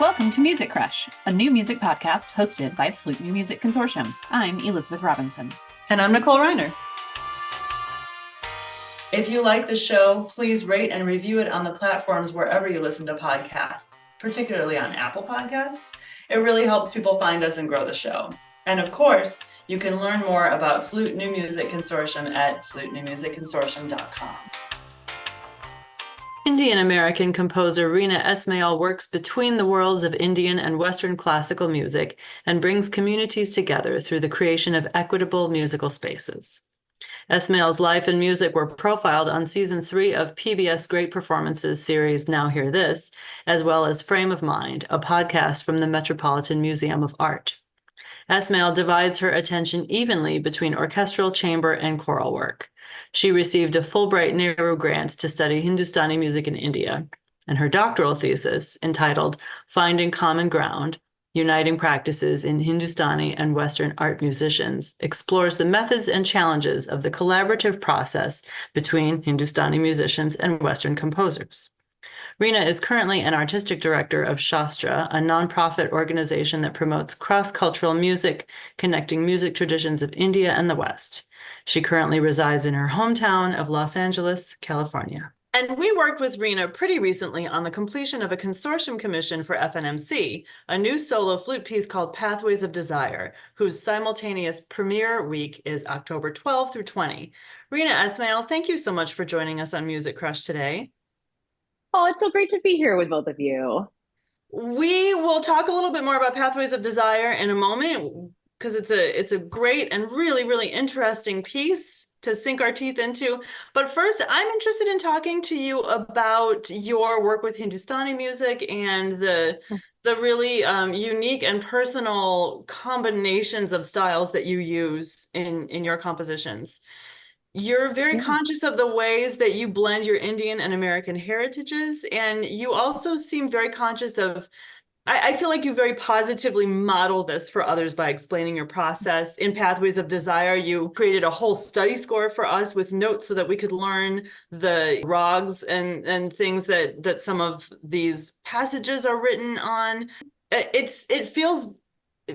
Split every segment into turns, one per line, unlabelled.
Welcome to Music Crush, a new music podcast hosted by Flute New Music Consortium. I'm Elizabeth Robinson.
And I'm Nicole Reiner. If you like the show, please rate and review it on the platforms wherever you listen to podcasts, particularly on Apple Podcasts. It really helps people find us and grow the show. And of course, you can learn more about Flute New Music Consortium at flutenewmusicconsortium.com. Indian-American composer Reena Esmail works between the worlds of Indian and Western classical music and brings communities together through the creation of equitable musical spaces. Esmail's life and music were profiled on Season 3 of PBS Great Performances series Now Hear This, as well as Frame of Mind, a podcast from the Metropolitan Museum of Art. Esmail divides her attention evenly between orchestral, chamber, and choral work. She received a Fulbright Nehru grant to study Hindustani music in India, and her doctoral thesis, entitled Finding Common Ground, Uniting Practices in Hindustani and Western Art Musicians, explores the methods and challenges of the collaborative process between Hindustani musicians and Western composers. Reena is currently an artistic director of Shastra, a nonprofit organization that promotes cross-cultural music, connecting music traditions of India and the West. She currently resides in her hometown of Los Angeles, California. And we worked with Reena pretty recently on the completion of a consortium commission for FNMC, a new solo flute piece called Pathways of Desire, whose simultaneous premiere week is October 12 through 20. Reena Esmail, thank you so much for joining us on Music Crush today.
Oh, it's so great to be here with both of you.
We will talk a little bit more about Pathways of Desire in a moment, because it's a great and really, really interesting piece to sink our teeth into. But first, I'm interested in talking to you about your work with Hindustani music and the really unique and personal combinations of styles that you use in your compositions. You're very conscious of the ways that you blend your Indian and American heritages, and you also seem very conscious of, I feel like you very positively model this for others by explaining your process. In Pathways of Desire, you created a whole study score for us with notes so that we could learn the rags and things that some of these passages are written on. It feels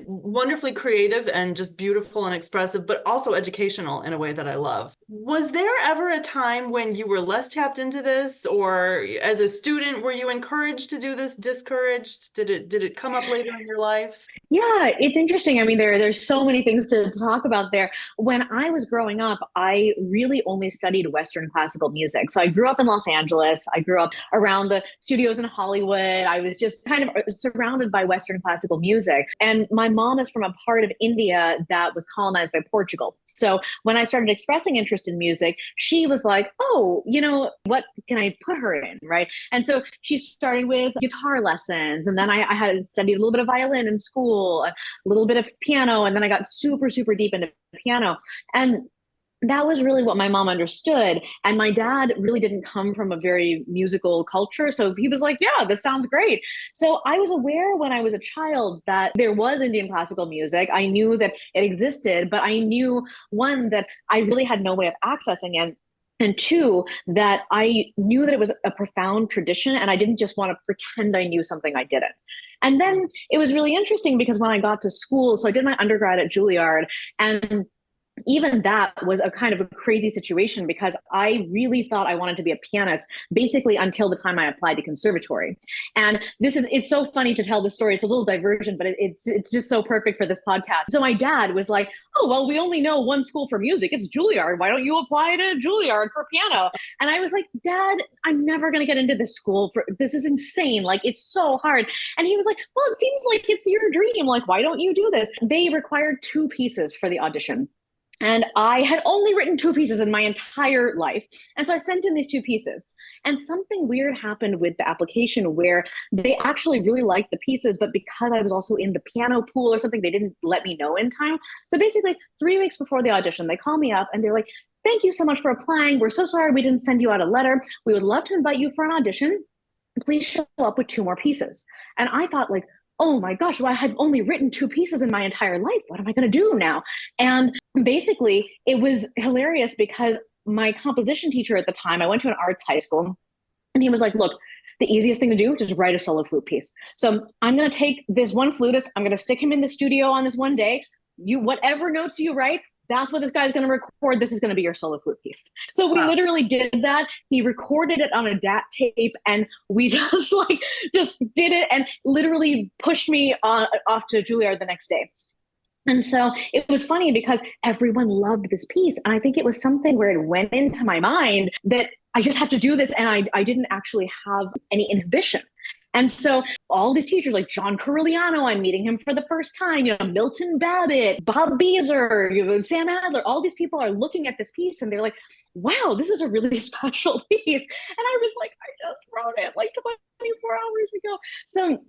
wonderfully creative and just beautiful and expressive, but also educational in a way that I love. Was there ever a time when you were less tapped into this, or as a student, were you encouraged to do this, discouraged? Did it come up later in your life?
Yeah, it's interesting. I mean, there's so many things to talk about there. When I was growing up, I really only studied Western classical music. So I grew up in Los Angeles. I grew up around the studios in Hollywood. I was just kind of surrounded by Western classical music. And my mom is from a part of India that was colonized by Portugal. So when I started expressing interest in music, she was like, oh, what can I put her in, right? And so she started with guitar lessons. And then I had studied a little bit of violin in school, a little bit of piano. And then I got super, super deep into piano. And that was really what my mom understood. And my dad really didn't come from a very musical culture. So he was like, yeah, this sounds great. So I was aware when I was a child that there was Indian classical music. I knew that it existed, but I knew, one, that I really had no way of accessing it. And two, that I knew that it was a profound tradition and I didn't just want to pretend I knew something I didn't. And then it was really interesting because when I got to school, so I did my undergrad at Juilliard, and even that was a kind of a crazy situation because I really thought I wanted to be a pianist basically until the time I applied to conservatory. And it's so funny to tell this story. It's a little diversion, but it's just so perfect for this podcast. So my dad was like, oh, well, we only know one school for music. It's Juilliard. Why don't you apply to Juilliard for piano? And I was like, Dad, I'm never going to get into this school. This is insane. Like, it's so hard. And he was like, well, it seems like it's your dream. Like, why don't you do this? They required 2 pieces for the audition. And I had only written 2 pieces in my entire life. And so I sent in these 2 pieces. And something weird happened with the application where they actually really liked the pieces, but because I was also in the piano pool or something, they didn't let me know in time. So basically 3 weeks before the audition, they call me up and they're like, thank you so much for applying. We're so sorry we didn't send you out a letter. We would love to invite you for an audition. Please show up with 2 more pieces. And I thought, like, oh my gosh, well, I had only written 2 pieces in my entire life. What am I going to do now? And basically, it was hilarious because my composition teacher at the time, I went to an arts high school, and he was like, look, the easiest thing to do is just write a solo flute piece. So I'm going to take this one flutist, I'm going to stick him in the studio on this one day. You, whatever notes you write, that's what this guy's going to record. This is going to be your solo flute piece. So we literally did that. He recorded it on a DAT tape, and we just did it, and literally pushed me off to Juilliard the next day. And so it was funny because everyone loved this piece. And I think it was something where it went into my mind that I just have to do this. And I didn't actually have any inhibition. And so all these teachers like John Corigliano, I'm meeting him for the first time, Milton Babbitt, Bob Beezer, Sam Adler, all these people are looking at this piece and they're like, wow, this is a really special piece. And I was like, I just wrote it like 24 hours ago. So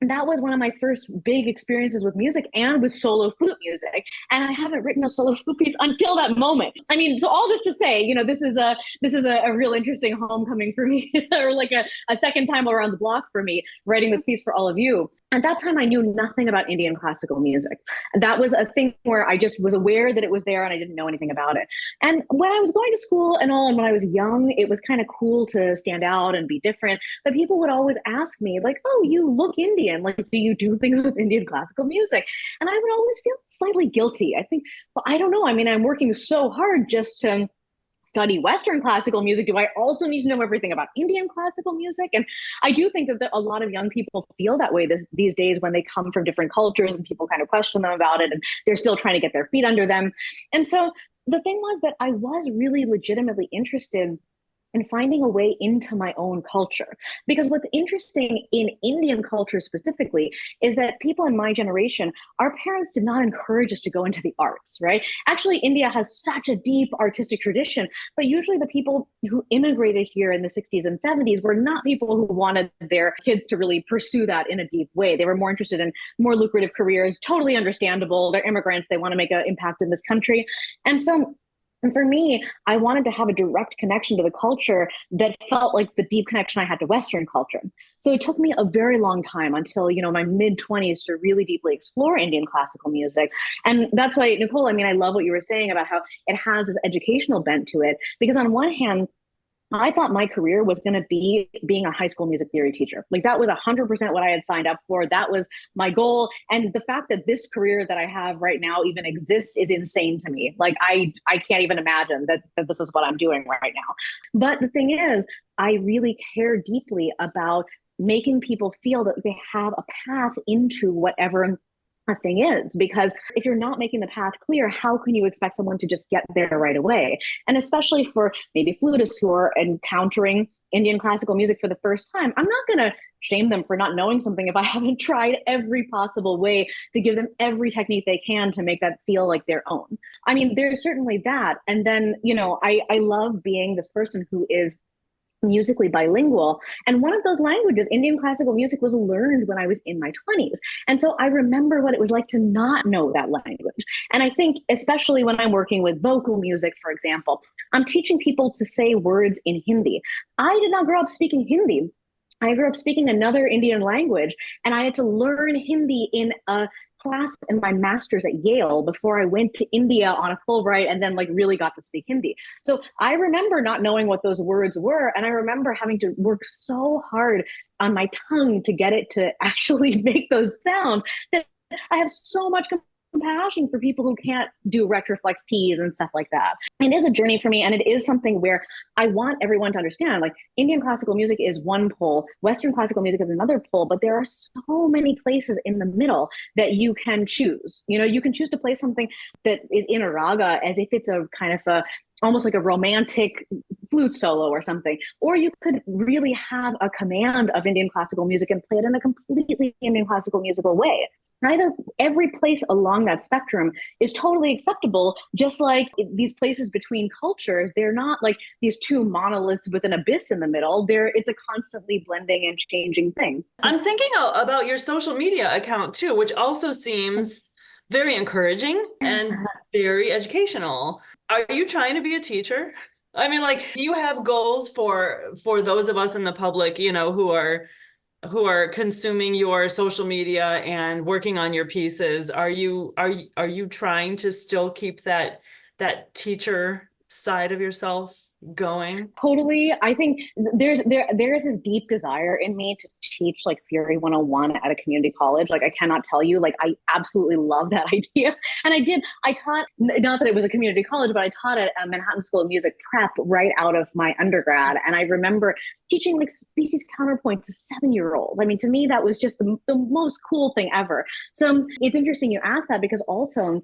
that was one of my first big experiences with music and with solo flute music. And I haven't written a solo flute piece until that moment. I mean, so all this to say, this is a real interesting homecoming for me, or like a second time around the block for me, writing this piece for all of you. At that time, I knew nothing about Indian classical music. That was a thing where I just was aware that it was there and I didn't know anything about it. And when I was going to school and all, and when I was young, it was kind of cool to stand out and be different. But people would always ask me like, oh, you look Indian. Like, do you do things with Indian classical music? And I would always feel slightly guilty. I think, well, I don't know. I mean, I'm working so hard just to study Western classical music. Do I also need to know everything about Indian classical music? And I do think that a lot of young people feel that way these days when they come from different cultures and people kind of question them about it and they're still trying to get their feet under them. And so the thing was that I was really legitimately interested and finding a way into my own culture. Because what's interesting in Indian culture specifically is that people in my generation, our parents did not encourage us to go into the arts, right? Actually, India has such a deep artistic tradition, but usually the people who immigrated here in the 60s and 70s were not people who wanted their kids to really pursue that in a deep way. They were more interested in more lucrative careers, totally understandable. They're immigrants, they want to make an impact in this country. And for me, I wanted to have a direct connection to the culture that felt like the deep connection I had to Western culture. So it took me a very long time until, my mid-20s to really deeply explore Indian classical music. And that's why, Nicole, I mean, I love what you were saying about how it has this educational bent to it. Because on one hand, I thought my career was going to be being a high school music theory teacher. Like that was 100% what I had signed up for. That was my goal. And the fact that this career that I have right now even exists is insane to me. Like I can't even imagine that this is what I'm doing right now. But the thing is, I really care deeply about making people feel that they have a path into whatever a thing is, because if you're not making the path clear, how can you expect someone to just get there right away? And especially for maybe flutists who are encountering Indian classical music for the first time, I'm not going to shame them for not knowing something if I haven't tried every possible way to give them every technique they can to make that feel like their own. I mean, there's certainly that. And then, I love being this person who is musically bilingual. And one of those languages, Indian classical music, was learned when I was in my 20s. And so I remember what it was like to not know that language. And I think, especially when I'm working with vocal music, for example, I'm teaching people to say words in Hindi. I did not grow up speaking Hindi. I grew up speaking another Indian language, and I had to learn Hindi in a class in my master's at Yale before I went to India on a Fulbright and then really got to speak Hindi. So I remember not knowing what those words were. And I remember having to work so hard on my tongue to get it to actually make those sounds that I have so much compassion for people who can't do retroflex T's and stuff like that. It is a journey for me, and it is something where I want everyone to understand, like, Indian classical music is one pole, Western classical music is another pole, but there are so many places in the middle that you can choose. You can choose to play something that is in a raga as if it's a kind of almost like a romantic flute solo or something. Or you could really have a command of Indian classical music and play it in a completely Indian classical musical way. Every place along that spectrum is totally acceptable, just like these places between cultures. They're not like these two monoliths with an abyss in the middle. It's a constantly blending and changing thing.
I'm thinking about your social media account too, which also seems very encouraging and very educational. Are you trying to be a teacher? I mean, do you have goals for those of us in the public, who are consuming your social media and working on your pieces? Are you trying to still keep that teacher side of yourself going?
Totally. I think there is this deep desire in me to teach like Theory 101 at a community college. Like I cannot tell you, like I absolutely love that idea. And I taught, not that it was a community college, but I taught at a Manhattan School of Music prep right out of my undergrad. And I remember teaching like species counterpoint to 7-year-olds. I mean, to me, that was just the most cool thing ever. So it's interesting you asked that, because also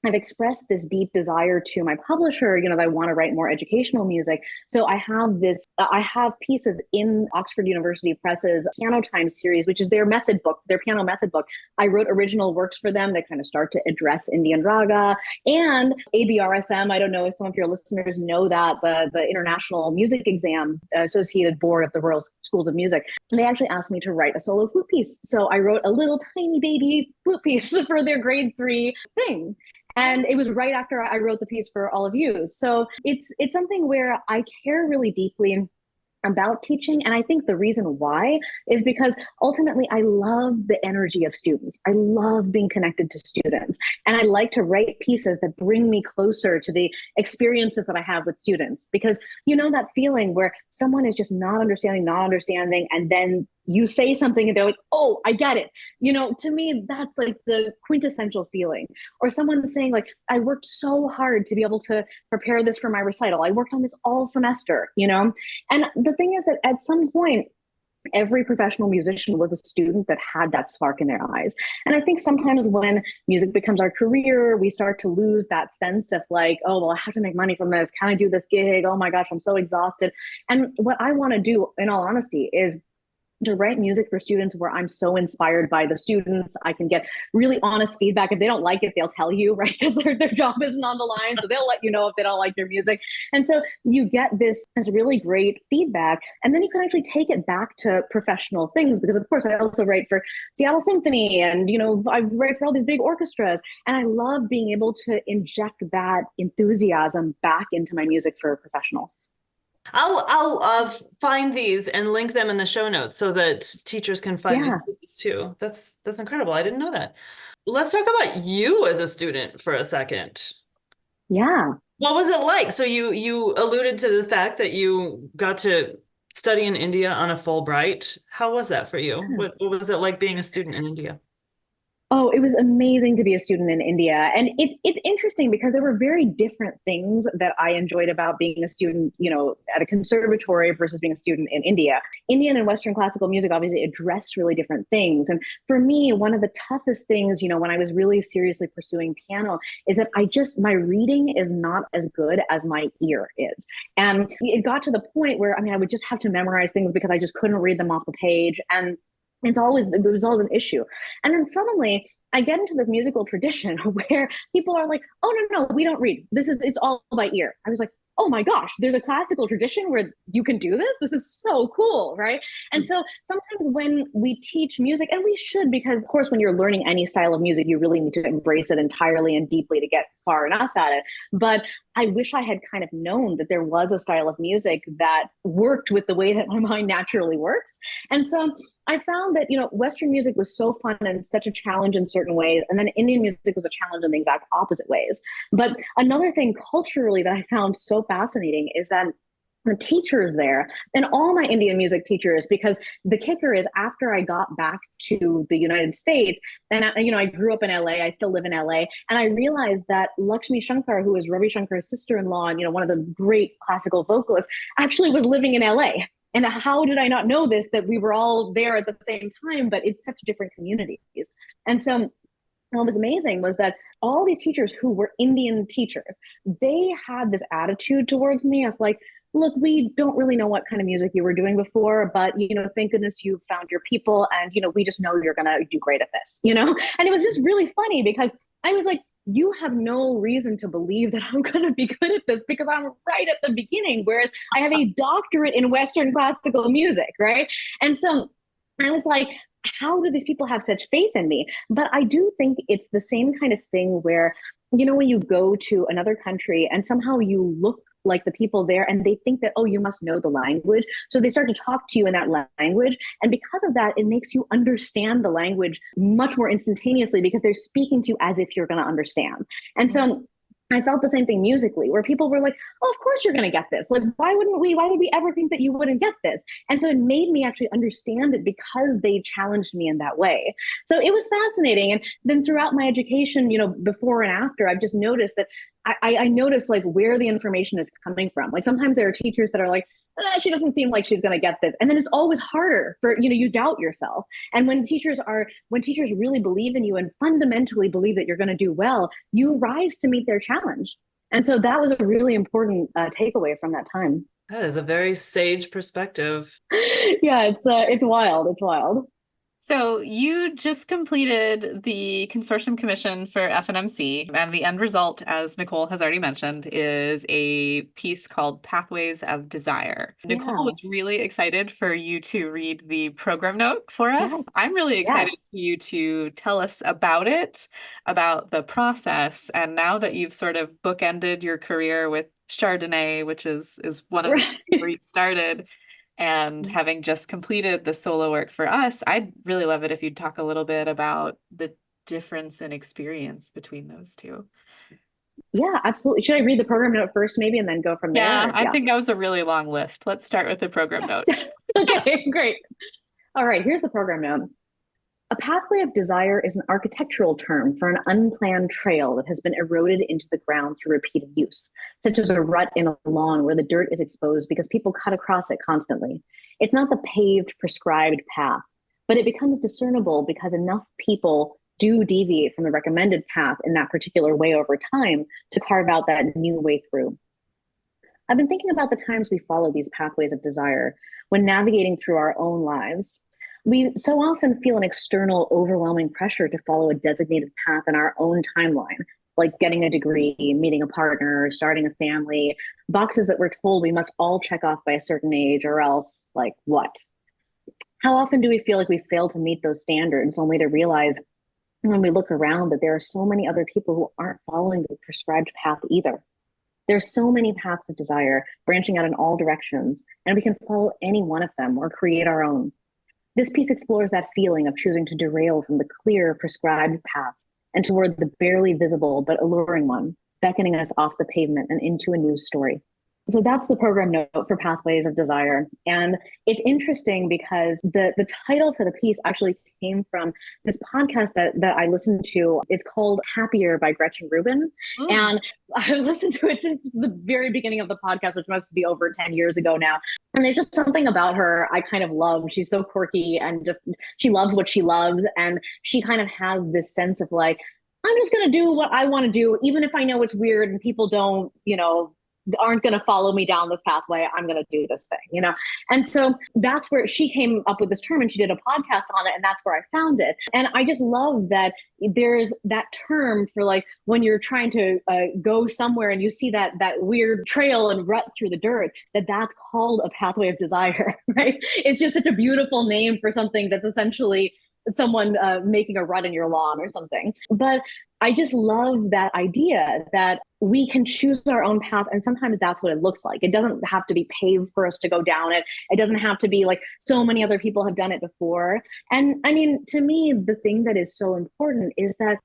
I've expressed this deep desire to my publisher, that I want to write more educational music. So I have pieces in Oxford University Press's Piano Time series, which is their method book, their piano method book. I wrote original works for them that kind of start to address Indian raga, and ABRSM. I don't know if some of your listeners know that, the International Music Exams Associated Board of the Royal Schools of Music. And they actually asked me to write a solo flute piece. So I wrote a little tiny baby flute piece for their grade 3 thing. And it was right after I wrote the piece for all of you. So it's something where I care really deeply about teaching. And I think the reason why is because ultimately I love the energy of students. I love being connected to students. And I like to write pieces that bring me closer to the experiences that I have with students. Because that feeling where someone is just not understanding, and then you say something and they're like, oh, I get it. To me, that's like the quintessential feeling. Or someone saying like, I worked so hard to be able to prepare this for my recital. I worked on this all semester, And the thing is that at some point, every professional musician was a student that had that spark in their eyes. And I think sometimes when music becomes our career, we start to lose that sense of like, oh, well, I have to make money from this. Can I do this gig? Oh my gosh, I'm so exhausted. And what I want to do, in all honesty, is to write music for students where I'm so inspired by the students. I can get really honest feedback. If they don't like it, they'll tell you, right? Because their job isn't on the line. So they'll let you know if they don't like your music. And so you get this really great feedback. And then you can actually take it back to professional things. Because of course, I also write for Seattle Symphony and, I write for all these big orchestras. And I love being able to inject that enthusiasm back into my music for professionals.
I'll find these and link them in the show notes so that teachers can find these pieces too. That's incredible. I didn't know that. Let's talk about you as a student for a second.
Yeah.
What was it like? So you alluded to the fact that you got to study in India on a Fulbright. How was that for you? What was it like being a student in India?
Oh, it was amazing to be a student in India. And it's interesting because there were very different things that I enjoyed about being a student, at a conservatory versus being a student in India. Indian and Western classical music obviously address really different things. And for me, one of the toughest things, when I was really seriously pursuing piano is that my reading is not as good as my ear is. And it got to the point where, I would just have to memorize things because I just couldn't read them off the page. And it was always an issue. And then suddenly I get into this musical tradition where people are like, oh, no, we don't read. It's all by ear. I was like, oh my gosh, there's a classical tradition where you can do this. This is so cool, right? And so sometimes when we teach music, and we should, because of course, when you're learning any style of music, you really need to embrace it entirely and deeply to get far enough at it. But I wish I had kind of known that there was a style of music that worked with the way that my mind naturally works. And so I found that, Western music was so fun and such a challenge in certain ways. And then Indian music was a challenge in the exact opposite ways. But another thing culturally that I found so fascinating is that the teachers there, and all my Indian music teachers, because the kicker is after I got back to the United States, and I grew up in LA, I still live in LA, and I realized that Lakshmi Shankar, who is Ravi Shankar's sister-in-law and one of the great classical vocalists, actually was living in LA. And how did I not know this, that we were all there at the same time, but it's such different communities. And so what was amazing was that all these teachers who were Indian teachers, they had this attitude towards me of like, look, we don't really know what kind of music you were doing before, but, thank goodness you found your people and, we just know you're going to do great at this, And it was just really funny because I was like, you have no reason to believe that I'm going to be good at this because I'm right at the beginning, whereas I have a doctorate in Western classical music, right? And so I was like, how do these people have such faith in me? But I do think it's the same kind of thing where, when you go to another country and somehow you look like the people there and they think that, oh, you must know the language. So they start to talk to you in that language. And because of that, it makes you understand the language much more instantaneously because they're speaking to you as if you're going to understand. And so I felt the same thing musically, where people were like, "Oh, of course you're going to get this. Like, why wouldn't we? Why would we ever think that you wouldn't get this?" And so it made me actually understand it because they challenged me in that way. So it was fascinating. And then throughout my education, before and after, I've just noticed that I noticed like where the information is coming from. Like sometimes there are teachers that are like, she doesn't seem like she's going to get this. And then it's always harder for, you doubt yourself. And when teachers really believe in you and fundamentally believe that you're going to do well, you rise to meet their challenge. And so that was a really important takeaway from that time.
That is a very sage perspective.
Yeah, it's wild. It's wild.
So you just completed the consortium commission for FNMC, and the end result, as Nicole has already mentioned, is a piece called Pathways of Desire.
Yeah.
Nicole was really excited for you to read the program note for us.
Yes.
I'm really excited
Yes.
for you to tell us about it, about the process, and now that you've sort of bookended your career with Chardonnay, which is one of the where you started. And having just completed the solo work for us, I'd really love it if you'd talk a little bit about the difference in experience between those two.
Yeah, absolutely. Should I read the program note first, maybe, and then go from there?
Yeah, I think that was a really long list. Let's start with the program note.
Okay, great. All right, here's the program note. A pathway of desire is an architectural term for an unplanned trail that has been eroded into the ground through repeated use, such as a rut in a lawn where the dirt is exposed because people cut across it constantly. It's not the paved, prescribed path, but it becomes discernible because enough people do deviate from the recommended path in that particular way over time to carve out that new way through. I've been thinking about the times we follow these pathways of desire when navigating through our own lives. We so often feel an external, overwhelming pressure to follow a designated path in our own timeline, like getting a degree, meeting a partner, starting a family, boxes that we're told we must all check off by a certain age, or else, like, what? How often do we feel like we fail to meet those standards, only to realize when we look around that there are so many other people who aren't following the prescribed path either? There's so many paths of desire branching out in all directions, and we can follow any one of them or create our own. This piece explores that feeling of choosing to derail from the clear, prescribed path and toward the barely visible but alluring one, beckoning us off the pavement and into a new story. So that's the program note for Pathways of Desire. And it's interesting because the title for the piece actually came from this podcast that I listened to. It's called Happier by Gretchen Rubin.
Ooh.
And I listened to it since the very beginning of the podcast, which must be over 10 years ago now. And there's just something about her I kind of love. She's so quirky and just, she loves what she loves. And she kind of has this sense of like, I'm just going to do what I want to do, even if I know it's weird and people don't, aren't going to follow me down this pathway. I'm going to do this thing, And so that's where she came up with this term, and she did a podcast on it, and that's where I found it. And I just love that there's that term for like when you're trying to go somewhere and you see that weird trail and rut through the dirt, that's called a pathway of desire, right? It's just such a beautiful name for something that's essentially someone making a rut in your lawn or something. But I just love that idea that we can choose our own path. And sometimes that's what it looks like. It doesn't have to be paved for us to go down it. It doesn't have to be like so many other people have done it before. And I mean, to me, the thing that is so important is that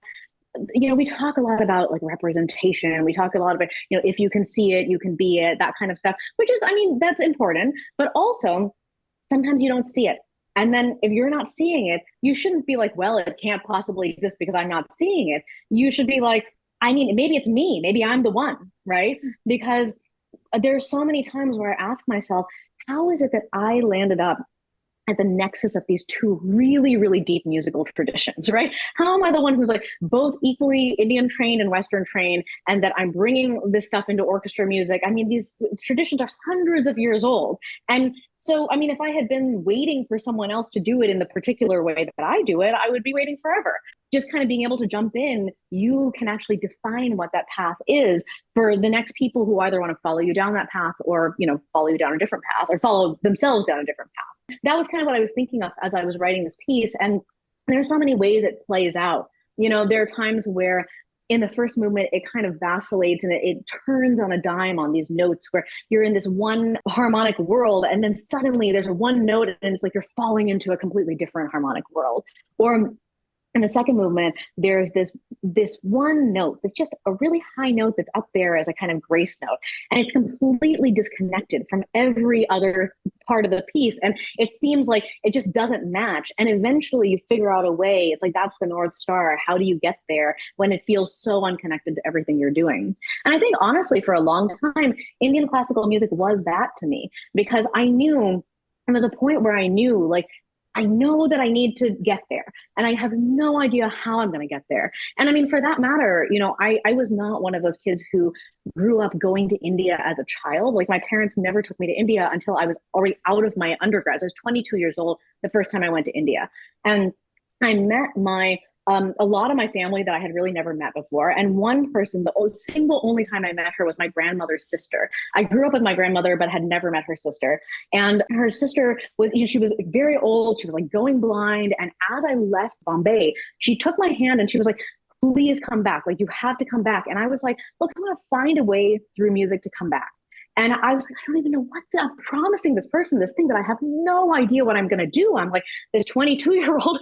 we talk a lot about like representation. We talk a lot about, if you can see it, you can be it, that kind of stuff, which is, that's important. But also, sometimes you don't see it. And then if you're not seeing it, you shouldn't be like, well, it can't possibly exist because I'm not seeing it. You should be like, maybe it's me. Maybe I'm the one, right? Because there's so many times where I ask myself, how is it that I landed up at the nexus of these two really, really deep musical traditions, right? How am I the one who's like both equally Indian trained and Western trained, and that I'm bringing this stuff into orchestra music? These traditions are hundreds of years old. And so, if I had been waiting for someone else to do it in the particular way that I do it, I would be waiting forever. Just kind of being able to jump in, you can actually define what that path is for the next people who either want to follow you down that path or, follow you down a different path or follow themselves down a different path. That was kind of what I was thinking of as I was writing this piece. And there are so many ways it plays out. There are times where in the first movement, it kind of vacillates and it turns on a dime on these notes where you're in this one harmonic world. And then suddenly there's a one note and it's like you're falling into a completely different harmonic world. Or And the second movement, there's this one note that's just a really high note that's up there as a kind of grace note. And it's completely disconnected from every other part of the piece. And it seems like it just doesn't match. And eventually you figure out a way. It's like, that's the North Star. How do you get there when it feels so unconnected to everything you're doing? And I think honestly, for a long time, Indian classical music was that to me, because I knew there was a point where I knew, like, I know that I need to get there, and I have no idea how I'm going to get there. And I mean, for that matter, I was not one of those kids who grew up going to India as a child. Like, my parents never took me to India until I was already out of my undergrad. So I was 22 years old the first time I went to India. And I met a lot of my family that I had really never met before. And one person, the single only time I met her, was my grandmother's sister. I grew up with my grandmother, but had never met her sister. And her sister was, she was very old. She was like going blind. And as I left Bombay, she took my hand and she was like, please come back. Like, you have to come back. And I was like, look, I'm going to find a way through music to come back. And I was like, I don't even know I'm promising this person this thing that I have no idea what I'm going to do. I'm like, this 22-year-old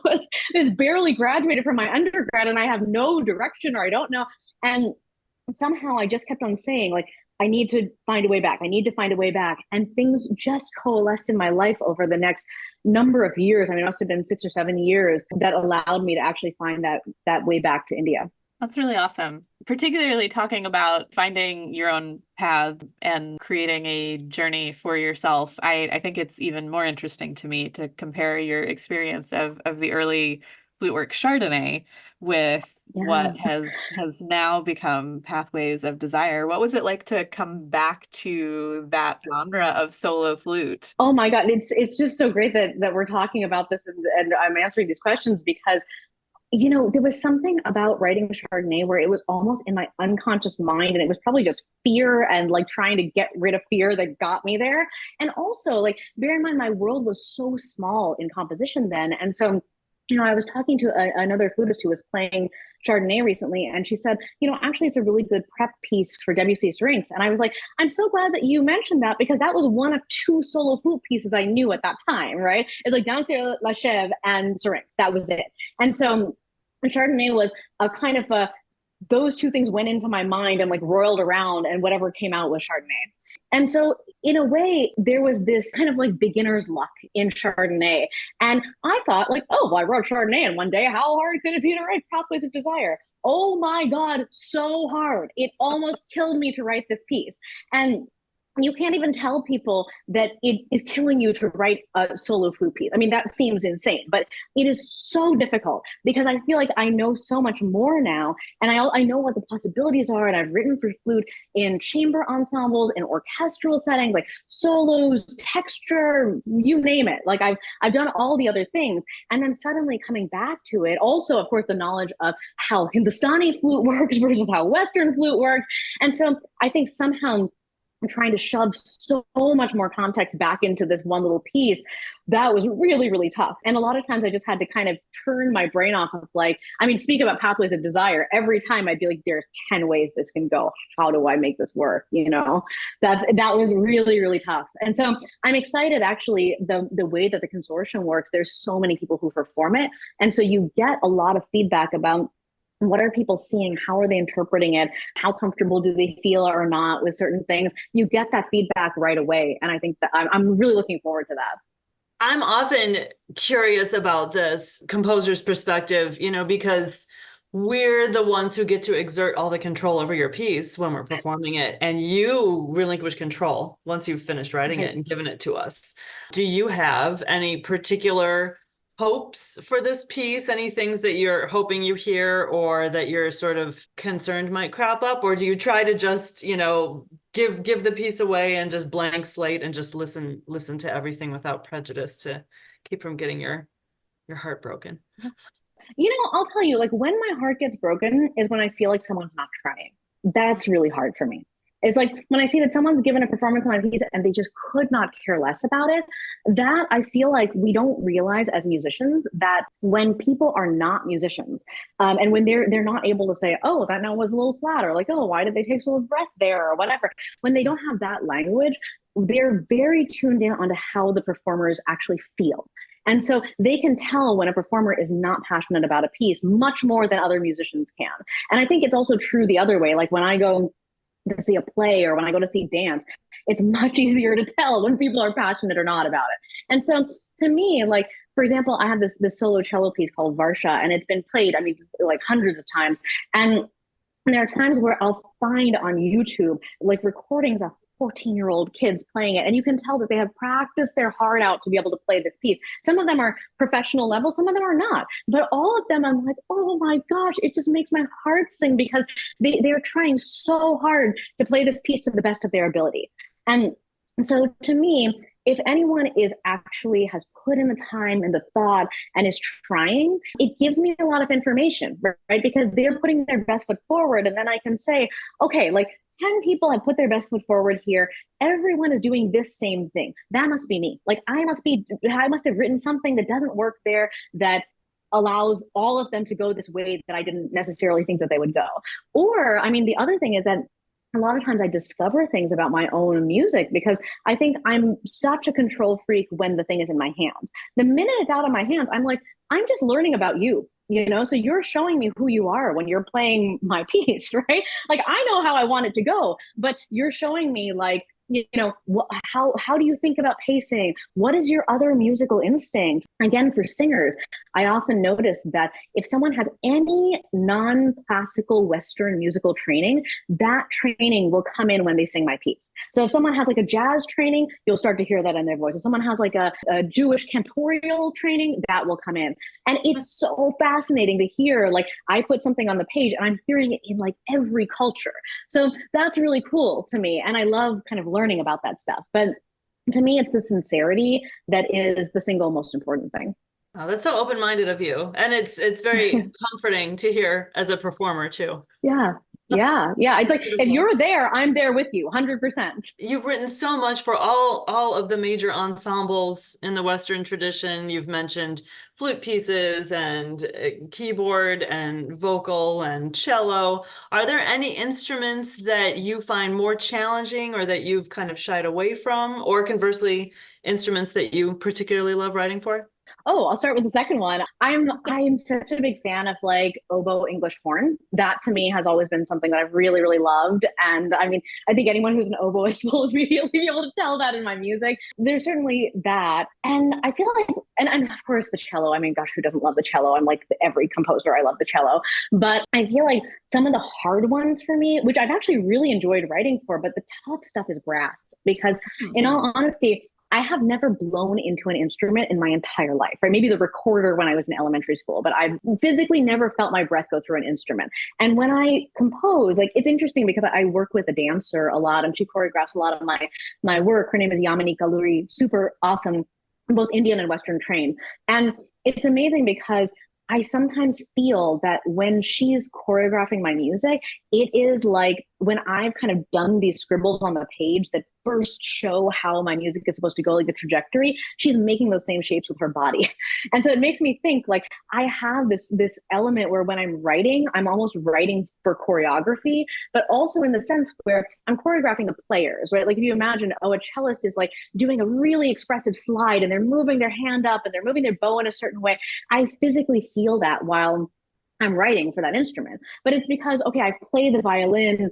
is barely graduated from my undergrad, and I have no direction, or I don't know. And somehow I just kept on saying, like, I need to find a way back. I need to find a way back. And things just coalesced in my life over the next number of years. I mean, it must have been 6 or 7 years that allowed me to actually find that way back to India.
That's really awesome. Particularly talking about finding your own path and creating a journey for yourself. I think it's even more interesting to me to compare your experience of the early flute work Chardonnay with what has now become Pathways of Desire. What was it like to come back to that genre of solo flute?
Oh my God, it's just so great that we're talking about this, and I'm answering these questions, because there was something about writing Chardonnay where it was almost in my unconscious mind, and it was probably just fear and like trying to get rid of fear that got me there. And also, like, bear in mind, my world was so small in composition then. And so, I was talking to another flutist who was playing Chardonnay recently, and she said, actually, it's a really good prep piece for Debussy Syrinx. And I was like, I'm so glad that you mentioned that, because that was one of 2 solo flute pieces I knew at that time, right? It's like Downstairs La Chèvre and Syrinx. That was it. And so Chardonnay was a kind of those 2 things went into my mind and like roiled around, and whatever came out was Chardonnay. And so in a way, there was this kind of like beginner's luck in Chardonnay. And I thought, like, oh, well, I wrote Chardonnay in one day. How hard could it be to write Pathways of Desire? Oh my God, so hard. It almost killed me to write this piece. And you can't even tell people that it is killing you to write a solo flute piece. I mean, that seems insane, but it is so difficult, because I feel like I know so much more now, and I know what the possibilities are, and I've written for flute in chamber ensembles, in orchestral settings, like solos, texture, you name it. Like, I've done all the other things, and then suddenly coming back to it, also, of course, the knowledge of how Hindustani flute works versus how Western flute works. And so I think somehow I'm trying to shove so much more context back into this one little piece. That was really, really tough. And a lot of times I just had to kind of turn my brain off of, like, I mean, speak about Pathways of Desire. Every time I'd be like, there's 10 ways this can go. How do I make this work? That was really, really tough. And so I'm excited, actually, the way that the consortium works. There's so many people who perform it. And so you get a lot of feedback about what are people seeing? How are they interpreting it? How comfortable do they feel or not with certain things? You get that feedback right away. And I think that I'm really looking forward to that.
I'm often curious about this composer's perspective, because we're the ones who get to exert all the control over your piece when we're performing it, and you relinquish control once you've finished writing it and given it to us. Do you have any particular hopes for this piece? Any things that you're hoping you hear, or that you're sort of concerned might crop up? Or do you try to just, give the piece away and just blank slate and just listen to everything without prejudice to keep from getting your heart broken?
I'll tell you, like, when my heart gets broken is when I feel like someone's not trying. That's really hard for me. It's like when I see that someone's given a performance on my piece and they just could not care less about it, that I feel like we don't realize as musicians that when people are not musicians, and when they're not able to say, oh, that note was a little flat, or like, oh, why did they take so much breath there, or whatever, when they don't have that language, they're very tuned in onto how the performers actually feel. And so they can tell when a performer is not passionate about a piece much more than other musicians can. And I think it's also true the other way. Like when I go to see a play or when I go to see dance, it's much easier to tell when people are passionate or not about it. And so to me, like, for example, I have this solo cello piece called Varsha, and it's been played, I mean, like hundreds of times. And there are times where I'll find on YouTube like recordings of 14-year-old kids playing it, and you can tell that they have practiced their heart out to be able to play this piece. Some of them are professional level, some of them are not, but all of them, I'm like, oh my gosh, it just makes my heart sing, because they're trying so hard to play this piece to the best of their ability. And so to me, if anyone is actually has put in the time and the thought and is trying, it gives me a lot of information, right? Because they're putting their best foot forward. And then I can say, okay, like 10 people have put their best foot forward here. Everyone is doing this same thing. That must be me. Like I must have written something that doesn't work there, that allows all of them to go this way that I didn't necessarily think that they would go. Or, I mean, the other thing is that a lot of times I discover things about my own music because I think I'm such a control freak when the thing is in my hands. The minute it's out of my hands, I'm like, I'm just learning about you, you know? So you're showing me who you are when you're playing my piece, right? Like I know how I want it to go, but you're showing me like, you know, how do you think about pacing? What is your other musical instinct? Again, for singers, I often notice that if someone has any non-classical Western musical training, that training will come in when they sing my piece. So if someone has like a jazz training, you'll start to hear that in their voice. If someone has like a Jewish cantorial training, that will come in. And it's so fascinating to hear, like I put something on the page and I'm hearing it in like every culture. So that's really cool to me. And I love kind of learning about that stuff. But to me, it's the sincerity that is the single most important thing.
Oh, that's so open-minded of you. And it's very comforting to hear as a performer too.
Yeah. Yeah. It's like, if you're there, I'm there with you 100%.
You've written so much for all of the major ensembles in the Western tradition. You've mentioned flute pieces and keyboard and vocal and cello. Are there any instruments that you find more challenging or that you've kind of shied away from, or conversely, instruments that you particularly love writing for?
Oh, I'll start with the second one. I'm such a big fan of like oboe English horn. That to me has always been something that I've really, really loved. And I mean, I think anyone who's an oboist will really be able to tell that in my music. There's certainly that. And I feel like, and of course the cello. I mean, gosh, who doesn't love the cello? I'm like every composer, I love the cello. But I feel like some of the hard ones for me, which I've actually really enjoyed writing for, but the tough stuff is brass. Because in all honesty, I have never blown into an instrument in my entire life, right? Maybe the recorder when I was in elementary school, but I've physically never felt my breath go through an instrument. And when I compose, like it's interesting because I work with a dancer a lot and she choreographs a lot of my work. Her name is Yamini Kaluri, super awesome, both Indian and Western trained. And it's amazing because I sometimes feel that when she's choreographing my music, it is like when I've kind of done these scribbles on the page that first show how my music is supposed to go, like the trajectory, she's making those same shapes with her body. And so it makes me think like I have this element where when I'm writing, I'm almost writing for choreography, but also in the sense where I'm choreographing the players, right? Like if you imagine, oh, a cellist is like doing a really expressive slide and they're moving their hand up and they're moving their bow in a certain way. I physically feel that while I'm writing for that instrument. But it's because, okay, I play the violin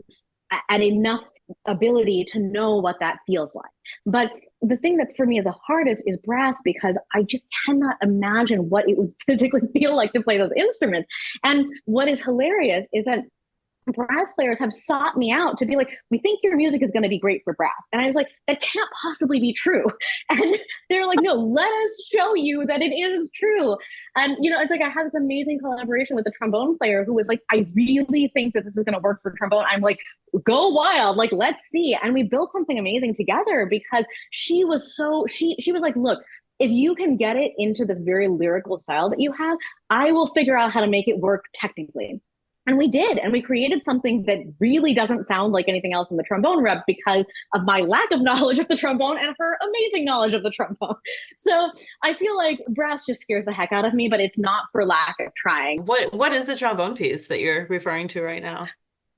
at enough ability to know what that feels like. But the thing that for me the hardest is brass, because I just cannot imagine what it would physically feel like to play those instruments. And what is hilarious is that brass players have sought me out to be like, we think your music is going to be great for brass. And I was like, that can't possibly be true. And they're like, no, let us show you that it is true. And, you know, it's like I had this amazing collaboration with a trombone player who was like, I really think that this is going to work for trombone. I'm like, go wild, like, let's see. And we built something amazing together because she was she was like, look, if you can get it into this very lyrical style that you have, I will figure out how to make it work technically. And we did. And we created something that really doesn't sound like anything else in the trombone rep because of my lack of knowledge of the trombone and her amazing knowledge of the trombone. So I feel like brass just scares the heck out of me, but it's not for lack of trying.
What is the trombone piece that you're referring to right now?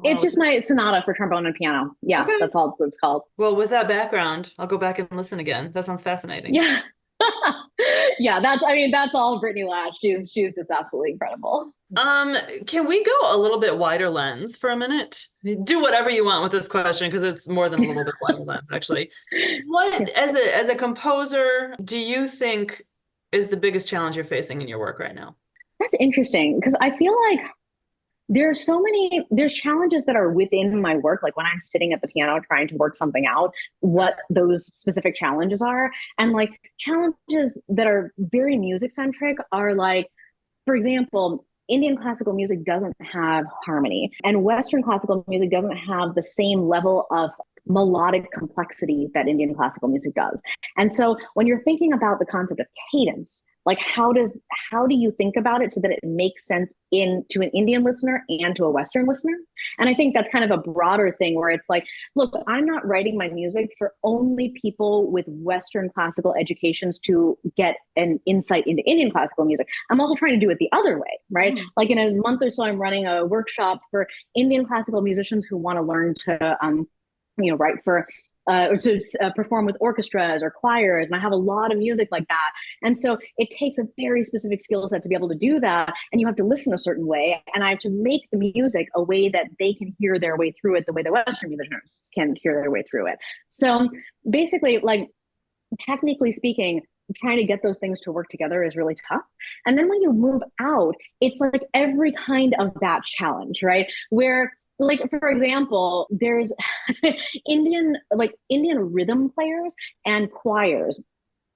It's just my sonata for trombone and piano. Yeah, okay. That's all it's called.
Well, with that background, I'll go back and listen again. That sounds fascinating.
Yeah. Yeah, that's all Brittany Lash. She's just absolutely incredible.
Can we go a little bit wider lens for a minute? Do whatever you want with this question because it's more than a little bit wider lens, actually. What, as a composer, do you think is the biggest challenge you're facing in your work right now?
That's interesting because I feel like there's challenges that are within my work, like when I'm sitting at the piano trying to work something out, what those specific challenges are. And like challenges that are very music centric are like, for example, Indian classical music doesn't have harmony, and Western classical music doesn't have the same level of melodic complexity that Indian classical music does. And so when you're thinking about the concept of cadence, like how do you think about it so that it makes sense to an Indian listener and to a Western listener? And I think that's kind of a broader thing where it's like, look, I'm not writing my music for only people with Western classical educations to get an insight into Indian classical music. I'm also trying to do it the other way, right? Mm-hmm. Like in a month or so, I'm running a workshop for Indian classical musicians who want to learn to write for or to perform with orchestras or choirs. And I have a lot of music like that. And so it takes a very specific skill set to be able to do that. And you have to listen a certain way. And I have to make the music a way that they can hear their way through it the way the Western musicians can hear their way through it. So basically, like, technically speaking, trying to get those things to work together is really tough. And then when you move out, it's like every kind of that challenge, right? Where, like, for example, there's Indian rhythm players and choirs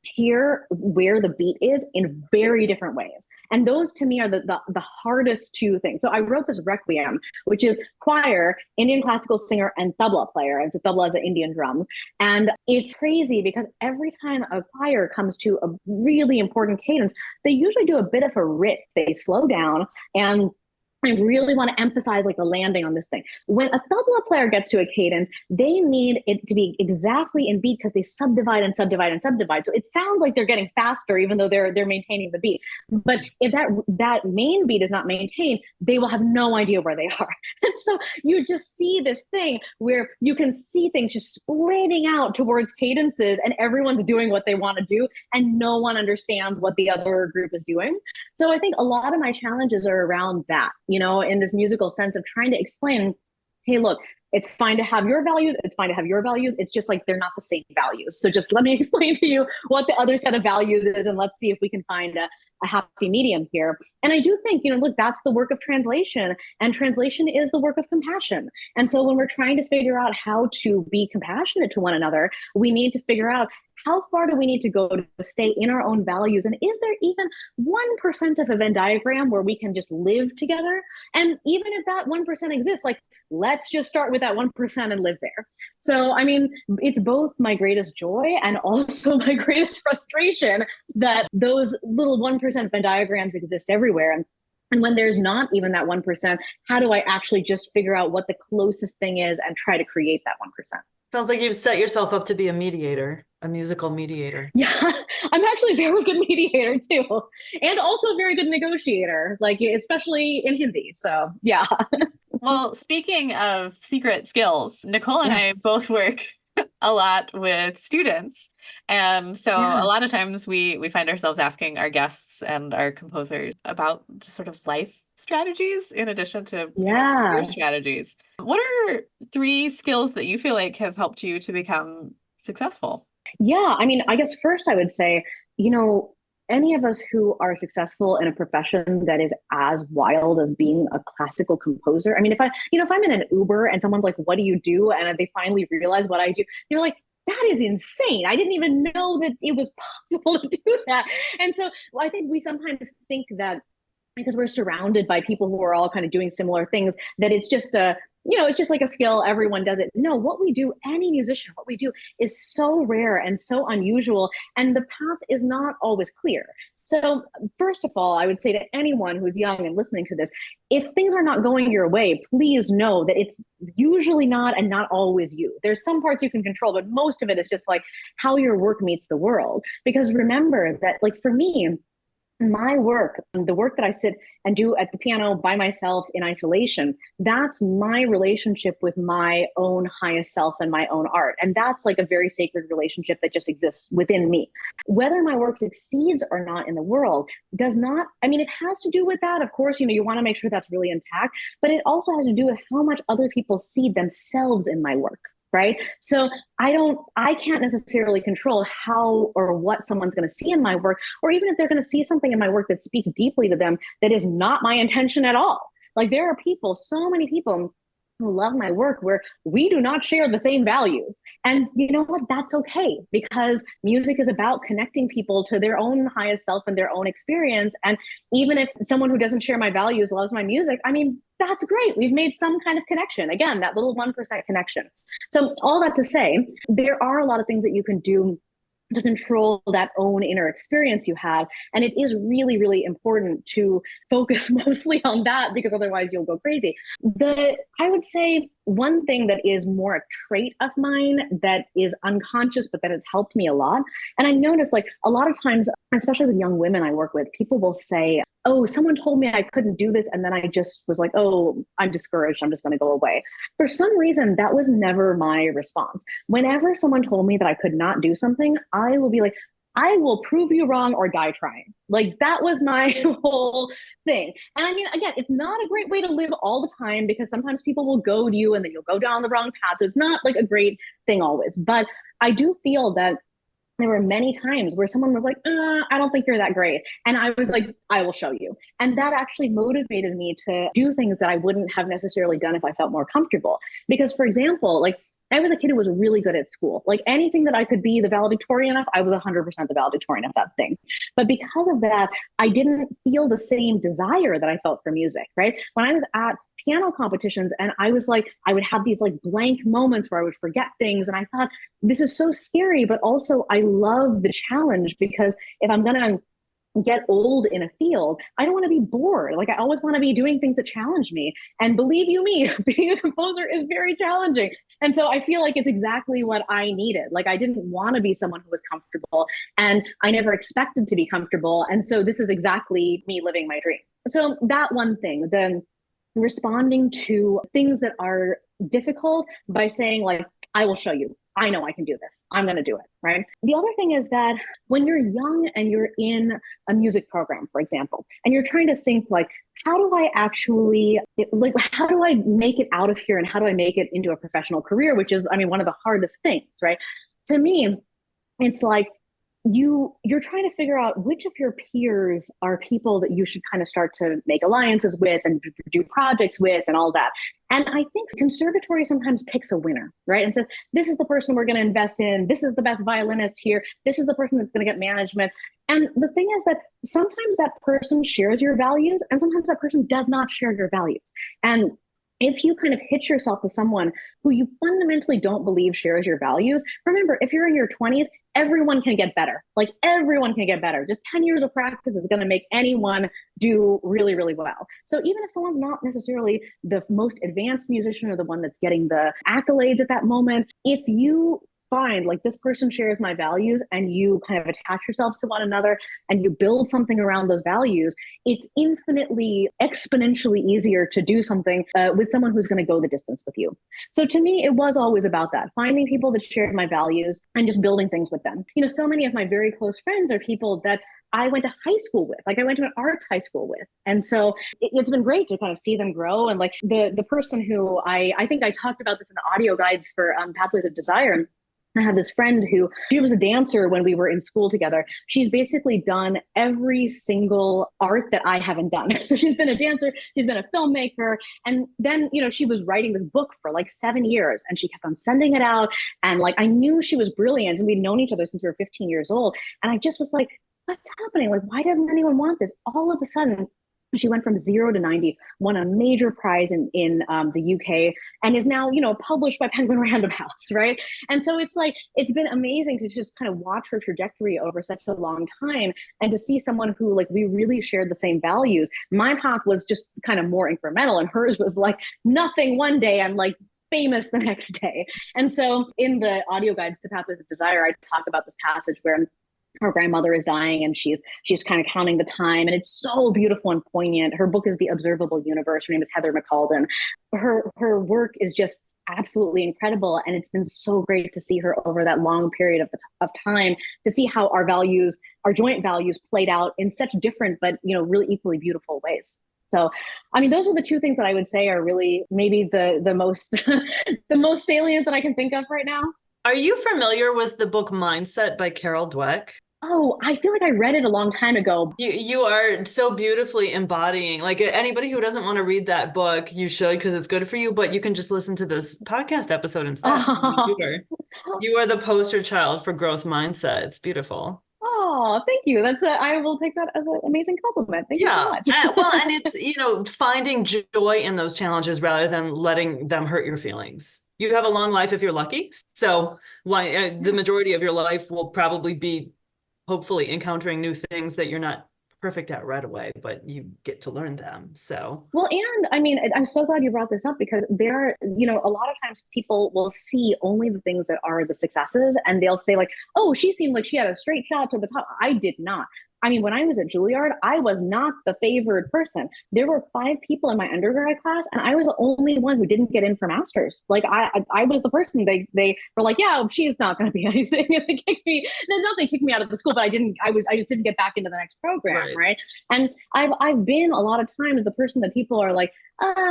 hear where the beat is in very different ways. And those to me are the hardest two things. So I wrote this requiem, which is choir, Indian classical singer, and tabla player. And so tabla is the Indian drums. And it's crazy because every time a choir comes to a really important cadence, they usually do a bit of a rit. They slow down and I really want to emphasize like the landing on this thing. When a tabla player gets to a cadence, they need it to be exactly in beat because they subdivide and subdivide and subdivide. So it sounds like they're getting faster, even though they're maintaining the beat. But if that main beat is not maintained, they will have no idea where they are. And so you just see this thing where you can see things just splitting out towards cadences, and everyone's doing what they want to do, and no one understands what the other group is doing. So I think a lot of my challenges are around that. In this musical sense of trying to explain, hey, look, it's fine to have your values. It's fine to have your values. It's just like they're not the same values. So just let me explain to you what the other set of values is, and let's see if we can find a happy medium here. And I do think, look, that's the work of translation, and translation is the work of compassion. And so when we're trying to figure out how to be compassionate to one another, we need to figure out how far do we need to go to stay in our own values? And is there even 1% of a Venn diagram where we can just live together? And even if that 1% exists, like, let's just start with that 1% and live there. So, I mean, it's both my greatest joy and also my greatest frustration that those little 1% Venn diagrams exist everywhere. And when there's not even that 1%, how do I actually just figure out what the closest thing is and try to create that 1%?
Sounds like you've set yourself up to be a mediator, a musical mediator.
Yeah, I'm actually a very good mediator too. And also a very good negotiator, like especially in Hindi. So yeah.
Well, speaking of secret skills, Nicole and I both work a lot with students. And so a lot of times we find ourselves asking our guests and our composers about just sort of life strategies in addition to career strategies. What are 3 skills that you feel like have helped you to become successful?
Yeah, I mean, I guess first I would say, any of us who are successful in a profession that is as wild as being a classical composer. I mean, if I'm in an Uber and someone's like, what do you do? And they finally realize what I do, you're like, that is insane. I didn't even know that it was possible to do that. And so I think we sometimes think that because we're surrounded by people who are all kind of doing similar things, that it's just it's just like a skill. Everyone does it. No, what we do, any musician, what we do is so rare and so unusual. And the path is not always clear. So first of all, I would say to anyone who's young and listening to this, if things are not going your way, please know that it's usually not and not always you. There's some parts you can control, but most of it is just like how your work meets the world. Because remember that, like, for me, my work, the work that I sit and do at the piano by myself in isolation, that's my relationship with my own highest self and my own art. And that's like a very sacred relationship that just exists within me. Whether my work succeeds or not in the world does not, I mean, it has to do with that. Of course, you want to make sure that's really intact, but it also has to do with how much other people see themselves in my work. Right. So I can't necessarily control how or what someone's going to see in my work, or even if they're going to see something in my work that speaks deeply to them, that is not my intention at all. Like there are people, so many people who love my work where we do not share the same values. And you know what? That's okay, because music is about connecting people to their own highest self and their own experience. And even if someone who doesn't share my values loves my music, I mean, that's great. We've made some kind of connection. Again, that little 1% connection. So all that to say, there are a lot of things that you can do to control that own inner experience you have. And it is really, really important to focus mostly on that, because otherwise you'll go crazy. I would say one thing that is more a trait of mine that is unconscious, but that has helped me a lot. And I noticed like a lot of times, especially with young women I work with, people will say, oh, someone told me I couldn't do this. And then I just was like, oh, I'm discouraged. I'm just going to go away. For some reason, that was never my response. Whenever someone told me that I could not do something, I will be like, I will prove you wrong or die trying. Like that was my whole thing. And I mean, again, it's not a great way to live all the time, because sometimes people will goad you and then you'll go down the wrong path. So it's not like a great thing always. But I do feel that there were many times where someone was like, I don't think you're that great. And I was like, I will show you. And that actually motivated me to do things that I wouldn't have necessarily done if I felt more comfortable. Because, for example, like I was a kid who was really good at school. Like anything that I could be the valedictorian of, I was 100% the valedictorian of that thing. But because of that, I didn't feel the same desire that I felt for music, right? When I was at piano competitions and I was like, I would have these like blank moments where I would forget things. And I thought, this is so scary, but also I love the challenge, because if I'm going to get old in a field, I don't want to be bored. Like I always want to be doing things that challenge me. And believe you me, being a composer is very challenging. And so I feel like it's exactly what I needed. Like I didn't want to be someone who was comfortable, and I never expected to be comfortable. And so this is exactly me living my dream. So that one thing, then responding to things that are difficult by saying like, I will show you. I know I can do this. I'm going to do it. Right. The other thing is that when you're young and you're in a music program, for example, and you're trying to think like, how do I actually, like, how do I make it out of here? And how do I make it into a professional career? Which is, I mean, one of the hardest things, right? To me, it's like, you're trying to figure out which of your peers are people that you should kind of start to make alliances with and do projects with and all that. And I think conservatory sometimes picks a winner, right? And says, this is the person we're going to invest in. This is the best violinist here. This is the person that's going to get management. And the thing is that sometimes that person shares your values and sometimes that person does not share your values. And if you kind of hitch yourself to someone who you fundamentally don't believe shares your values, remember, if you're in your 20s, everyone can get better. Like everyone can get better. Just 10 years of practice is going to make anyone do really, really well. So even if someone's not necessarily the most advanced musician or the one that's getting the accolades at that moment, if you find like this person shares my values and you kind of attach yourselves to one another and you build something around those values, it's infinitely exponentially easier to do something with someone who's going to go the distance with you. So to me, it was always about that, finding people that shared my values and just building things with them. You know, so many of my very close friends are people that I went to high school with, like I went to an arts high school with. And so it's been great to kind of see them grow. And like the person who I think I talked about this in the audio guides for Pathways of Desire. I have this friend who, she was a dancer when we were in school together. She's basically done every single art that I haven't done. So she's been a dancer, she's been a filmmaker. And then, you know, she was writing this book for like 7 years and she kept on sending it out. And like, I knew she was brilliant and we'd known each other since we were 15 years old. And I just was like, what's happening? Like, why doesn't anyone want this? All of a sudden, she went from 0 to 90, won a major prize in the UK, and is now, you know, published by Penguin Random House, right? And so it's like, it's been amazing to just kind of watch her trajectory over such a long time and to see someone who, like, we really shared the same values. My path was just kind of more incremental, and hers was like nothing one day and like famous the next day. And so in the audio guides to Pathways of Desire, I talk about this passage where her grandmother is dying, and she's kind of counting the time, and it's so beautiful and poignant. Her book is The Observable Universe. Her name is Heather McCalden. Her work is just absolutely incredible, and it's been so great to see her over that long period of time, to see how our joint values played out in such different but really equally beautiful ways. So, I mean, those are the two things that I would say are really maybe the most the most salient that I can think of right now.
Are you familiar with the book Mindset by Carol Dweck?
Oh, I feel like I read it a long time ago.
You are so beautifully embodying, like anybody who doesn't want to read that book, you should, because it's good for you, but you can just listen to this podcast episode instead. You are the poster child for growth mindset. It's beautiful.
Oh, thank you. I will take that as an amazing compliment. Thank you so much.
Well, and it's, finding joy in those challenges rather than letting them hurt your feelings. You have a long life if you're lucky. So the majority of your life will probably be hopefully encountering new things that you're not perfect at right away, but you get to learn them. So,
well, and I mean, I'm so glad you brought this up, because there are, a lot of times people will see only the things that are the successes, and they'll say like, oh, she seemed like she had a straight shot to the top. I did not. I mean, when I was at Juilliard, I was not the favored person. There were 5 people in my undergrad class, and I was the only one who didn't get in for masters. Like I was the person they were like, yeah, she's not going to be anything. And they kicked me. Not they kicked me out of the school, but I just didn't get back into the next program, right? And I've been a lot of times the person that people are like,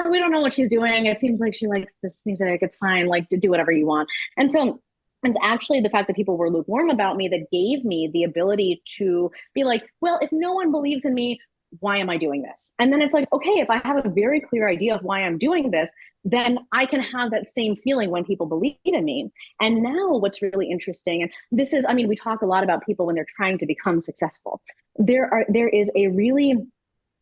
we don't know what she's doing. It seems like she likes this music. It's fine. Like, to do whatever you want. And so it's actually the fact that people were lukewarm about me that gave me the ability to be like, well, if no one believes in me, why am I doing this? And then it's like, okay, if I have a very clear idea of why I'm doing this, then I can have that same feeling when people believe in me. And now what's really interesting, and this is, I mean, we talk a lot about people when they're trying to become successful. There is a really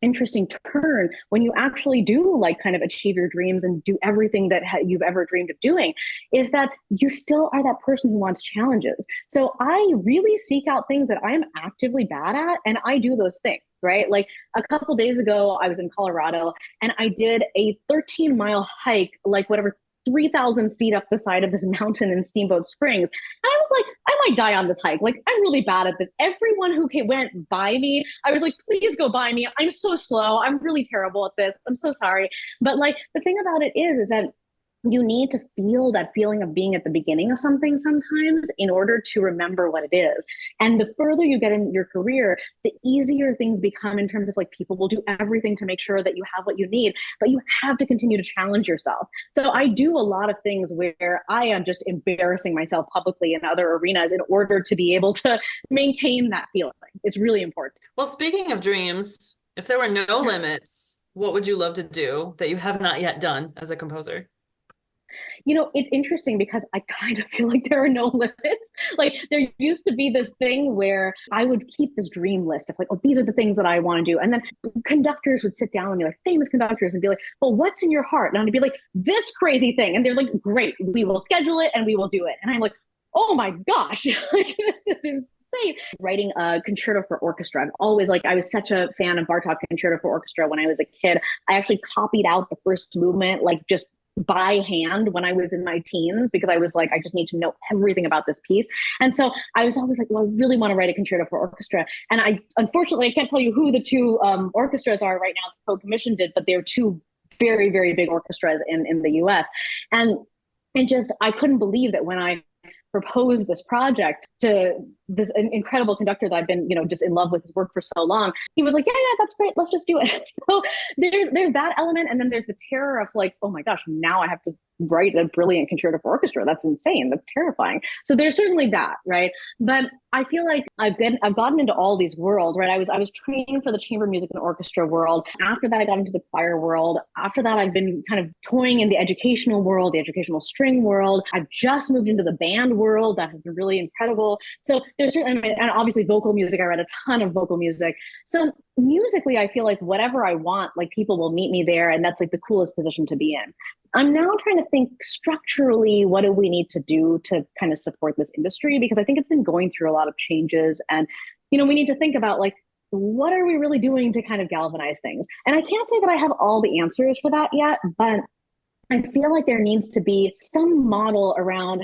interesting turn when you actually do like kind of achieve your dreams and do everything that you've ever dreamed of doing, is that you still are that person who wants challenges. So I really seek out things that I'm actively bad at, and I do those things, right? Like a couple days ago, I was in Colorado and I did a 13-mile hike, like whatever, 3,000 feet up the side of this mountain in Steamboat Springs. And I was like, I might die on this hike. Like, I'm really bad at this. Everyone who went by me, I was like, please go by me. I'm so slow. I'm really terrible at this. I'm so sorry. But like, the thing about it is that you need to feel that feeling of being at the beginning of something sometimes in order to remember what it is. And the further you get in your career, the easier things become in terms of like, people will do everything to make sure that you have what you need, but you have to continue to challenge yourself. So I do a lot of things where I am just embarrassing myself publicly in other arenas in order to be able to maintain that feeling. It's really important.
Well, speaking of dreams, if there were no limits, what would you love to do that you have not yet done as a composer?
It's interesting because I kind of feel like there are no limits. Like, there used to be this thing where I would keep this dream list of like, oh, these are the things that I want to do. And then conductors would sit down with me, like famous conductors, and be like, well, what's in your heart? And I'd be like, this crazy thing. And they're like, great, we will schedule it and we will do it. And I'm like, oh my gosh, like, this is insane. Writing a concerto for orchestra. I was such a fan of Bartok Concerto for Orchestra when I was a kid. I actually copied out the first movement, like just by hand when I was in my teens, because I was like, I just need to know everything about this piece. And so I was always like, well, I really want to write a concerto for orchestra. And unfortunately, I can't tell you who the two orchestras are right now that co-commissioned it, but they're two very, very big orchestras in the US. And I couldn't believe that when I proposed this project to this incredible conductor that I've been, just in love with his work for so long, he was like, yeah, that's great. Let's just do it. So there's that element. And then there's the terror of like, oh my gosh, now I have to write a brilliant concerto for orchestra. That's insane. That's terrifying. So there's certainly that, right? But I feel like I've gotten into all these worlds, right? I was trained for the chamber music and orchestra world. After that, I got into the choir world. After that, I've been kind of toying in the educational world, the educational string world. I've just moved into the band world. That has been really incredible. So there's certainly, and obviously vocal music. I read a ton of vocal music. So musically, I feel like whatever I want, like people will meet me there. And that's like the coolest position to be in. I'm now trying to think structurally, what do we need to do to kind of support this industry? Because I think it's been going through a lot of changes, and, we need to think about like, what are we really doing to kind of galvanize things? And I can't say that I have all the answers for that yet, but I feel like there needs to be some model around,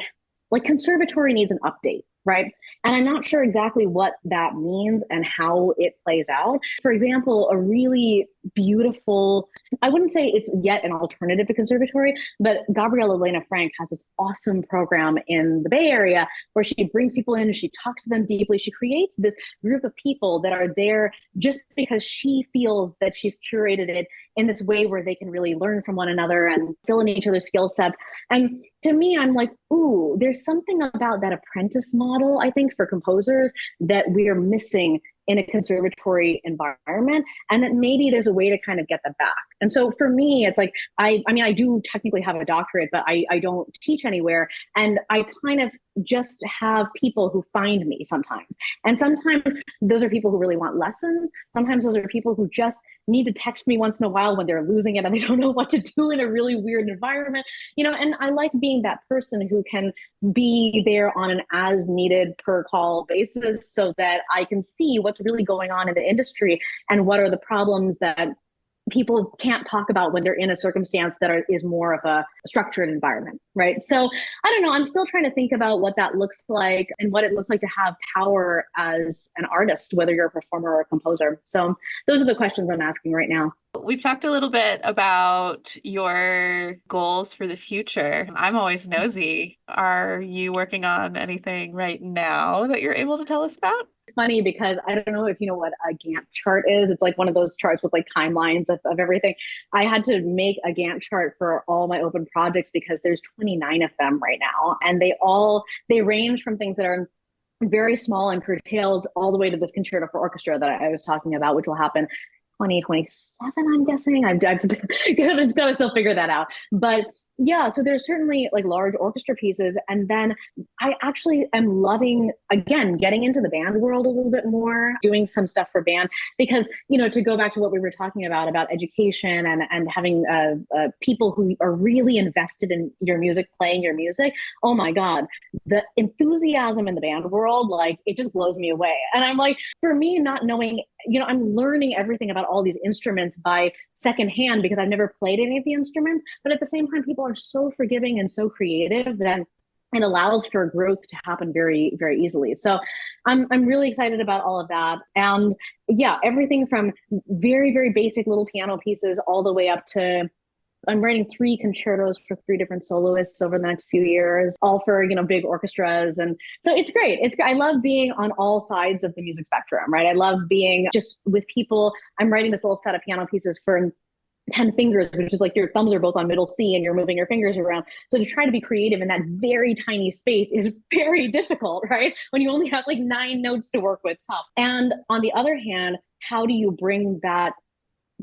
like, conservatory needs an update. right? And I'm not sure exactly what that means and how it plays out. For example, a really beautiful, I wouldn't say it's yet an alternative to conservatory, but Gabriella Elena Frank has this awesome program in the Bay Area where she brings people in and she talks to them deeply. She creates this group of people that are there just because she feels that she's curated it in this way where they can really learn from one another and fill in each other's skill sets. And to me, I'm like, ooh, there's something about that apprentice model, I think, for composers that we are missing in a conservatory environment, and that maybe there's a way to kind of get that back. And so for me, it's like, I mean, I do technically have a doctorate, but I don't teach anywhere. And I kind of just have people who find me sometimes. And sometimes those are people who really want lessons. Sometimes those are people who just need to text me once in a while when they're losing it and they don't know what to do in a really weird environment, and I like being that person who can be there on an as needed per call basis so that I can see what's really going on in the industry and what are the problems that people can't talk about when they're in a circumstance that is more of a structured environment, right? So I don't know, I'm still trying to think about what that looks like and what it looks like to have power as an artist, whether you're a performer or a composer. So those are the questions I'm asking right now.
We've talked a little bit about your goals for the future. I'm always nosy. Are you working on anything right now that you're able to tell us about?
It's funny because I don't know if you know what a Gantt chart is. It's like one of those charts with like timelines of everything. I had to make a Gantt chart for all my open projects because there's 29 of them right now. And they range from things that are very small and curtailed all the way to this concerto for orchestra that I was talking about, which will happen 2027, I'm guessing. I've just got to still figure that out. But yeah, so there's certainly like large orchestra pieces. And then I actually am loving, again, getting into the band world a little bit more, doing some stuff for band, because, to go back to what we were talking about education and having people who are really invested in your music, playing your music. Oh my God, the enthusiasm in the band world, like it just blows me away. And I'm like, for me, not knowing, I'm learning everything about all these instruments by secondhand because I've never played any of the instruments. But at the same time, people are so forgiving and so creative that it allows for growth to happen very, very easily. So I'm really excited about all of that. And yeah, everything from very, very basic little piano pieces all the way up to I'm writing 3 concertos for 3 different soloists over the next few years, all for, big orchestras. And so it's great. I love being on all sides of the music spectrum, right? I love being just with people. I'm writing this little set of piano pieces for 10 fingers, which is like your thumbs are both on middle C and you're moving your fingers around. So to try to be creative in that very tiny space is very difficult, right? When you only have like 9 notes to work with. Tough. And on the other hand, how do you bring that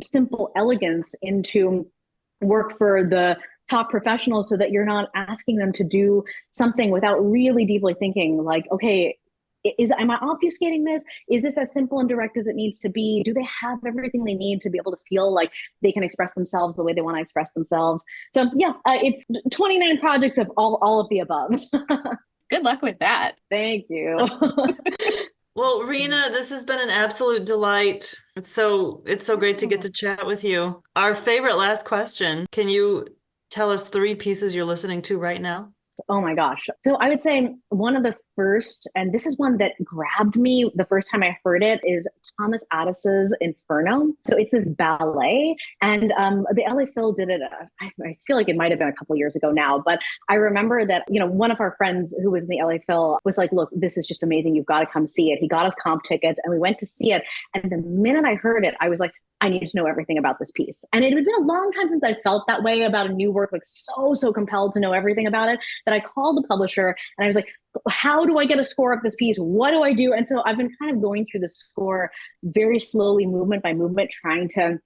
simple elegance into work for the top professionals so that you're not asking them to do something without really deeply thinking like, okay, am I obfuscating this? Is this as simple and direct as it needs to be? Do they have everything they need to be able to feel like they can express themselves the way they want to express themselves? So yeah, it's 29 projects of all of the above.
Good luck with that.
Thank you.
Well, Reena, this has been an absolute delight. It's so great to get to chat with you. Our favorite last question. Can you tell us 3 pieces you're listening to right now?
Oh my gosh. So I would say one of the first, and this is one that grabbed me the first time I heard it, is Thomas Addis's Inferno. So it's this ballet, and the LA Phil did it. I feel like it might have been a couple years ago now, but I remember that, one of our friends who was in the LA Phil was like, look, this is just amazing. You've got to come see it. He got us comp tickets and we went to see it. And the minute I heard it, I was like, I need to know everything about this piece. And it had been a long time since I felt that way about a new work, like so compelled to know everything about it, that I called the publisher and I was like, how do I get a score of this piece? What do I do? And so I've been kind of going through the score very slowly, movement by movement, trying to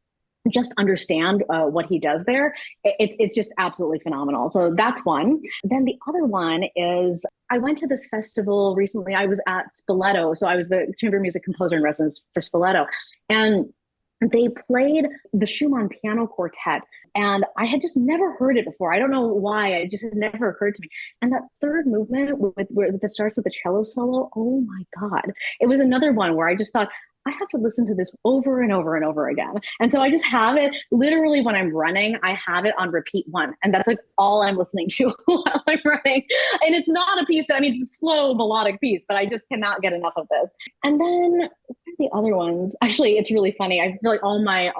just understand what he does there. It's just absolutely phenomenal. So that's one. Then the other one is I went to this festival recently. I was at Spoleto. So I was the chamber music composer in residence for Spoleto. And they played the Schumann Piano Quartet, and I had just never heard it before. I don't know why. It just had never occurred to me. And that third movement that starts with the cello solo, oh my God. It was another one where I just thought, I have to listen to this over and over and over again. And so I just have it literally when I'm running, I have it on repeat one. And that's like all I'm listening to while I'm running. And it's not a piece that, I mean, it's a slow melodic piece, but I just cannot get enough of this. And then the other ones, actually, it's really funny. I feel like all my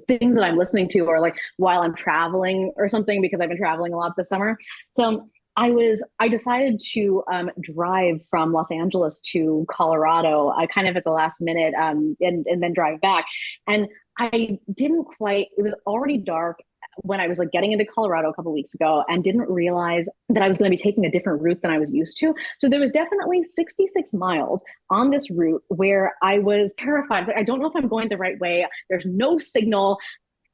things that I'm listening to are like while I'm traveling or something, because I've been traveling a lot this summer. So I decided to drive from Los Angeles to Colorado, kind of at the last minute, and then drive back. And I didn't quite, it was already dark when I was like getting into Colorado a couple of weeks ago, and didn't realize that I was going to be taking a different route than I was used to. So there was definitely 66 miles on this route where I was terrified. Like, I don't know if I'm going the right way. There's no signal.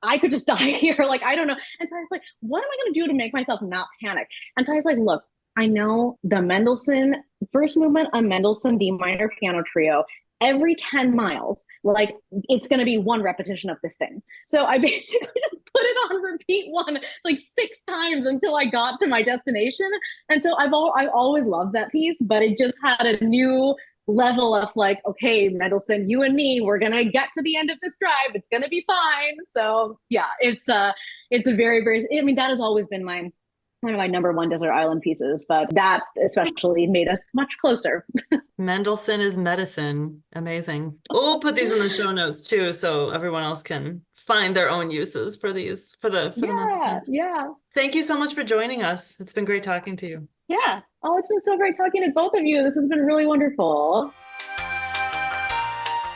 I could just die here. Like, I don't know. And so I was like, what am I going to do to make myself not panic? And so I was like, look, I know the Mendelssohn first movement, a Mendelssohn D minor piano trio, every 10 miles, like it's going to be one repetition of this thing. So I basically just put it on repeat one, like 6 times until I got to my destination. And so I've always loved that piece, but it just had a new level of like, okay, Mendelssohn, you and me, we're going to get to the end of this drive. It's going to be fine. So yeah, it's a very, very, I mean, that has always been one of my number one desert island pieces, but that especially made us much closer.
Mendelssohn is medicine. Amazing. We'll put these in the show notes too, so everyone else can find their own uses for these, for the Mendelssohn.
Yeah.
Thank you so much for joining us. It's been great talking to you.
Yeah.
Oh, it's been so great talking to both of you. This has been really wonderful.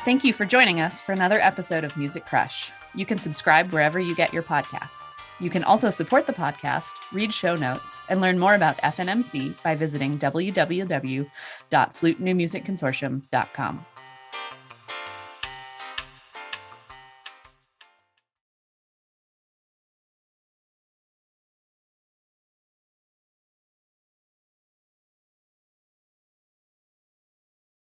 Thank you for joining us for another episode of Music Crush. You can subscribe wherever you get your podcasts. You can also support the podcast, read show notes, and learn more about FNMC by visiting www.flutenewmusicconsortium.com.